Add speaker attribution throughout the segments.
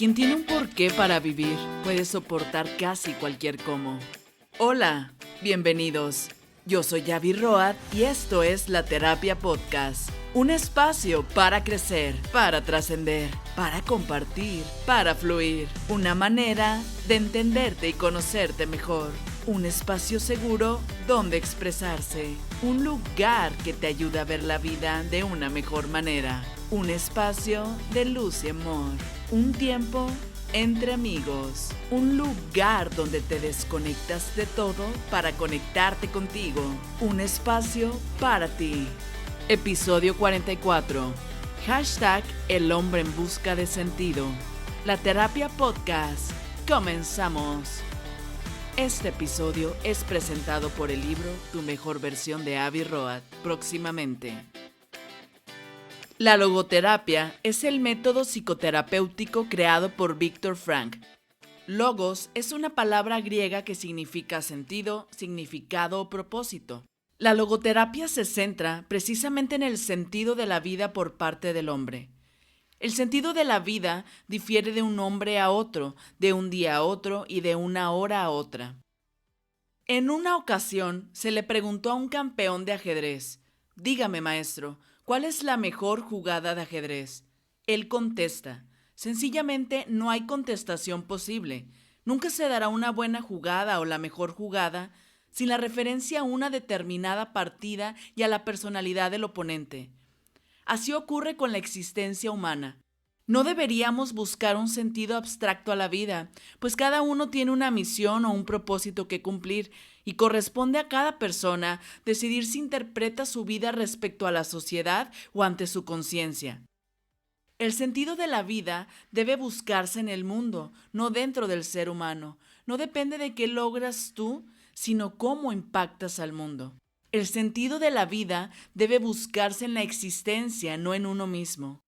Speaker 1: Quien tiene un porqué para vivir puede soportar casi cualquier cómo. Hola, bienvenidos. Yo soy Javi Road y esto es La Terapia Podcast. Un espacio para crecer, para trascender, para compartir, para fluir. Una manera de entenderte y conocerte mejor. Un espacio seguro donde expresarse. Un lugar que te ayuda a ver la vida de una mejor manera. Un espacio de luz y amor. Un tiempo entre amigos. Un lugar donde te desconectas de todo para conectarte contigo. Un espacio para ti. Episodio 44. Hashtag El hombre en busca de sentido. La Terapia Podcast. Comenzamos. Este episodio es presentado por el libro Tu mejor versión de Javi Road, próximamente. La logoterapia es el método psicoterapéutico creado por Viktor Frankl. Logos es una palabra griega que significa sentido, significado o propósito. La logoterapia se centra precisamente en el sentido de la vida por parte del hombre. El sentido de la vida difiere de un hombre a otro, de un día a otro y de una hora a otra. En una ocasión se le preguntó a un campeón de ajedrez: «Dígame, maestro, ¿cuál es la mejor jugada de ajedrez?». Él contesta: «Sencillamente no hay contestación posible. Nunca se dará una buena jugada o la mejor jugada sin la referencia a una determinada partida y a la personalidad del oponente». Así ocurre con la existencia humana. No deberíamos buscar un sentido abstracto a la vida, pues cada uno tiene una misión o un propósito que cumplir y corresponde a cada persona decidir si interpreta su vida respecto a la sociedad o ante su conciencia. El sentido de la vida debe buscarse en el mundo, no dentro del ser humano. No depende de qué logras tú, sino cómo impactas al mundo. El sentido de la vida debe buscarse en la existencia, no en uno mismo.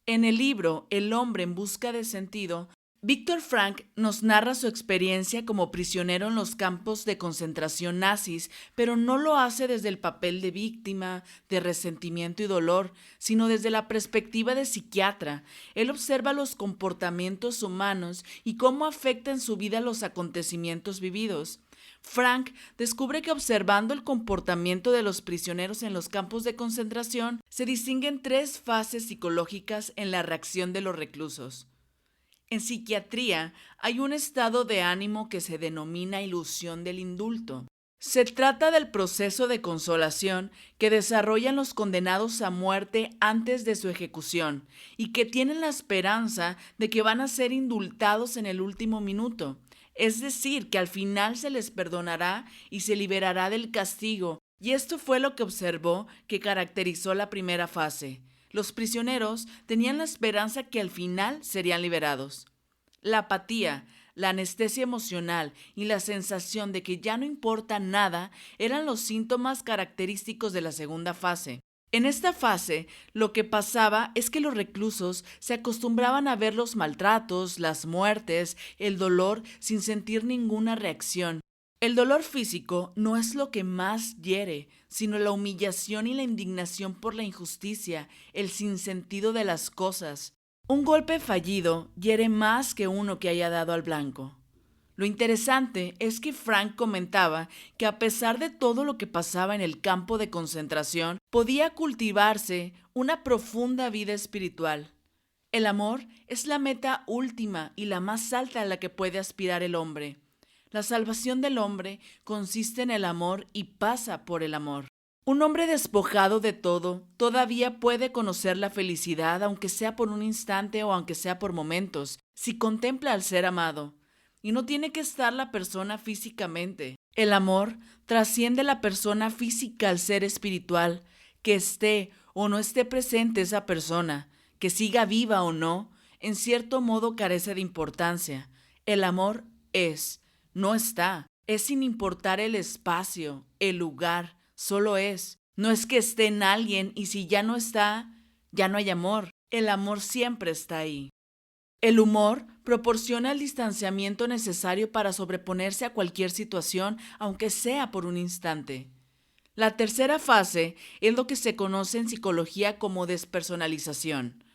Speaker 1: En el libro El hombre en busca de sentido, Viktor Frankl nos narra su experiencia como prisionero en los campos de concentración nazis, pero no lo hace desde el papel de víctima, de resentimiento y dolor, sino desde la perspectiva de psiquiatra. Él observa los comportamientos humanos y cómo afectan su vida los acontecimientos vividos. Frankl descubre que observando el comportamiento de los prisioneros en los campos de concentración, se distinguen tres fases psicológicas en la reacción de los reclusos. En psiquiatría hay un estado de ánimo que se denomina ilusión del indulto. Se trata del proceso de consolación que desarrollan los condenados a muerte antes de su ejecución y que tienen la esperanza de que van a ser indultados en el último minuto. Es decir, que al final se les perdonará y se liberará del castigo. Y esto fue lo que observó que caracterizó la primera fase. Los prisioneros tenían la esperanza que al final serían liberados. La apatía, la anestesia emocional y la sensación de que ya no importa nada eran los síntomas característicos de la segunda fase. En esta fase, lo que pasaba es que los reclusos se acostumbraban a ver los maltratos, las muertes, el dolor sin sentir ninguna reacción. El dolor físico no es lo que más hiere, sino la humillación y la indignación por la injusticia, el sinsentido de las cosas. Un golpe fallido hiere más que uno que haya dado al blanco. Lo interesante es que Frankl comentaba que a pesar de todo lo que pasaba en el campo de concentración, podía cultivarse una profunda vida espiritual. El amor es la meta última y la más alta a la que puede aspirar el hombre. La salvación del hombre consiste en el amor y pasa por el amor. Un hombre despojado de todo todavía puede conocer la felicidad, aunque sea por un instante o aunque sea por momentos, si contempla al ser amado. Y no tiene que estar la persona físicamente. El amor trasciende la persona física al ser espiritual. Que esté o no esté presente esa persona, que siga viva o no, en cierto modo carece de importancia. El amor es, no está. Es sin importar el espacio, el lugar, solo es. No es que esté en alguien y si ya no está, ya no hay amor. El amor siempre está ahí. El humor proporciona el distanciamiento necesario para sobreponerse a cualquier situación, aunque sea por un instante. La tercera fase es lo que se conoce en psicología como despersonalización.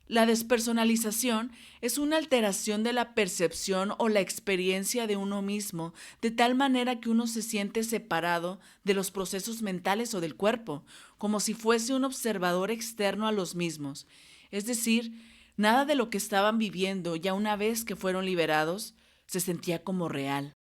Speaker 1: La despersonalización es una alteración de la percepción o la experiencia de uno mismo, de tal manera que uno se siente separado de los procesos mentales o del cuerpo, como si fuese un observador externo a los mismos. Es decir, nada de lo que estaban viviendo ya una vez que fueron liberados se sentía como real.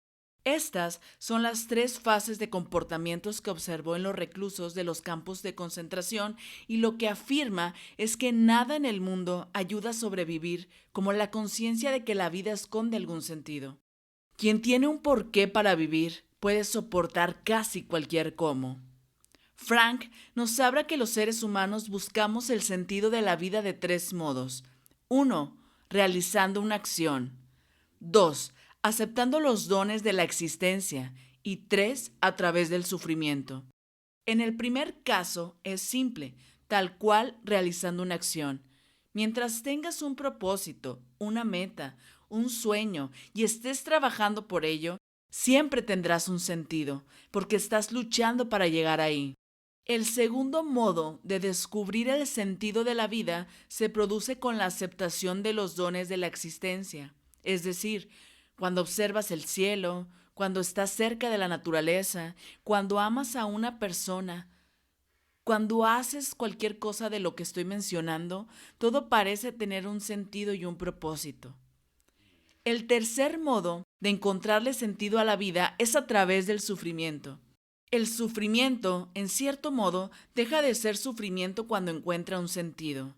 Speaker 1: Estas son las 3 fases de comportamientos que observó en los reclusos de los campos de concentración y lo que afirma es que nada en el mundo ayuda a sobrevivir como la conciencia de que la vida esconde algún sentido. Quien tiene un porqué para vivir puede soportar casi cualquier cómo. Frank nos habla que los seres humanos buscamos el sentido de la vida de 3 modos. 1. Realizando una acción. 2. Aceptando los dones de la existencia. Y 3. A través del sufrimiento. En el primer caso es simple, tal cual realizando una acción. Mientras tengas un propósito, una meta, un sueño y estés trabajando por ello, siempre tendrás un sentido, porque estás luchando para llegar ahí. El segundo modo de descubrir el sentido de la vida se produce con la aceptación de los dones de la existencia, es decir, cuando observas el cielo, cuando estás cerca de la naturaleza, cuando amas a una persona, cuando haces cualquier cosa de lo que estoy mencionando, todo parece tener un sentido y un propósito. El tercer modo de encontrarle sentido a la vida es a través del sufrimiento. El sufrimiento, en cierto modo, deja de ser sufrimiento cuando encuentra un sentido.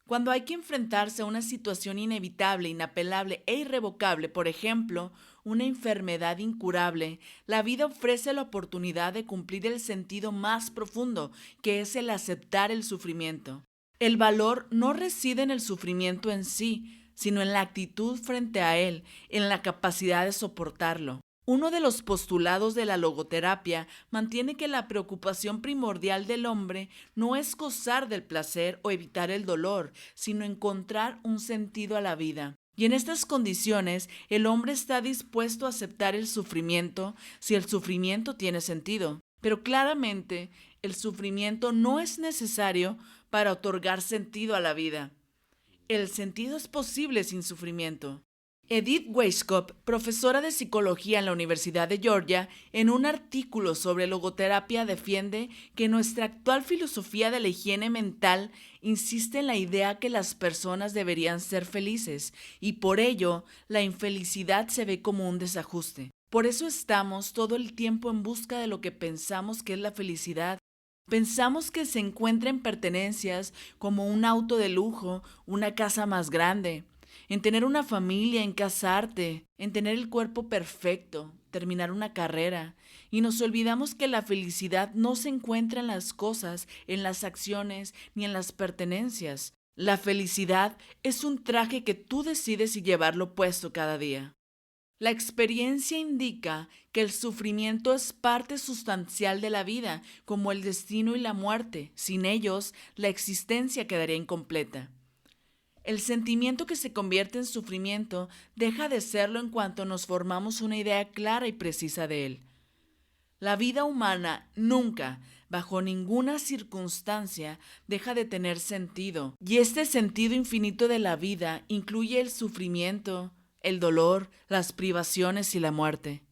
Speaker 1: Cuando hay que enfrentarse a una situación inevitable, inapelable e irrevocable, por ejemplo, una enfermedad incurable, la vida ofrece la oportunidad de cumplir el sentido más profundo, que es el aceptar el sufrimiento. El valor no reside en el sufrimiento en sí, sino en la actitud frente a él, en la capacidad de soportarlo. Uno de los postulados de la logoterapia mantiene que la preocupación primordial del hombre no es gozar del placer o evitar el dolor, sino encontrar un sentido a la vida. Y en estas condiciones, el hombre está dispuesto a aceptar el sufrimiento si el sufrimiento tiene sentido. Pero claramente, el sufrimiento no es necesario para otorgar sentido a la vida. El sentido es posible sin sufrimiento. Edith Weishaupt, profesora de psicología en la Universidad de Georgia, en un artículo sobre logoterapia defiende que nuestra actual filosofía de la higiene mental insiste en la idea que las personas deberían ser felices y por ello la infelicidad se ve como un desajuste. Por eso estamos todo el tiempo en busca de lo que pensamos que es la felicidad. Pensamos que se encuentra en pertenencias como un auto de lujo, una casa más grande, en tener una familia, en casarte, en tener el cuerpo perfecto, terminar una carrera. Y nos olvidamos que la felicidad no se encuentra en las cosas, en las acciones, ni en las pertenencias. La felicidad es un traje que tú decides si llevarlo puesto cada día. La experiencia indica que el sufrimiento es parte sustancial de la vida, como el destino y la muerte. Sin ellos, la existencia quedaría incompleta. El sentimiento que se convierte en sufrimiento deja de serlo en cuanto nos formamos una idea clara y precisa de él. La vida humana nunca, bajo ninguna circunstancia, deja de tener sentido, y este sentido infinito de la vida incluye el sufrimiento, el dolor, las privaciones y la muerte.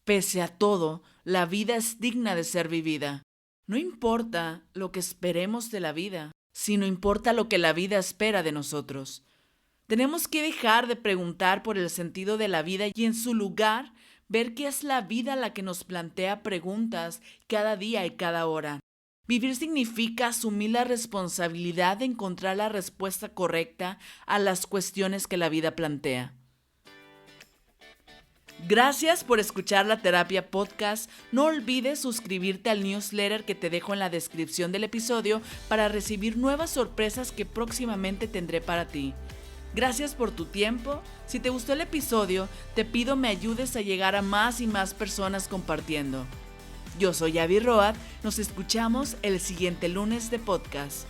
Speaker 1: Pese a todo, la vida es digna de ser vivida. No importa lo que esperemos de la vida, sino importa lo que la vida espera de nosotros. Tenemos que dejar de preguntar por el sentido de la vida y en su lugar ver que es la vida la que nos plantea preguntas cada día y cada hora. Vivir significa asumir la responsabilidad de encontrar la respuesta correcta a las cuestiones que la vida plantea. Gracias por escuchar la Terapia Podcast. No olvides suscribirte al newsletter que te dejo en la descripción del episodio para recibir nuevas sorpresas que próximamente tendré para ti. Gracias por tu tiempo. Si te gustó el episodio, te pido me ayudes a llegar a más y más personas compartiendo. Yo soy Javi Road. Nos escuchamos el siguiente lunes de podcast.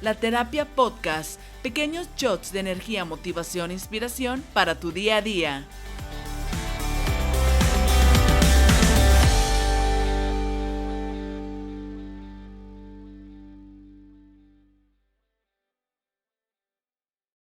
Speaker 1: La Terapia Podcast, pequeños shots de energía, motivación e inspiración para tu día a día.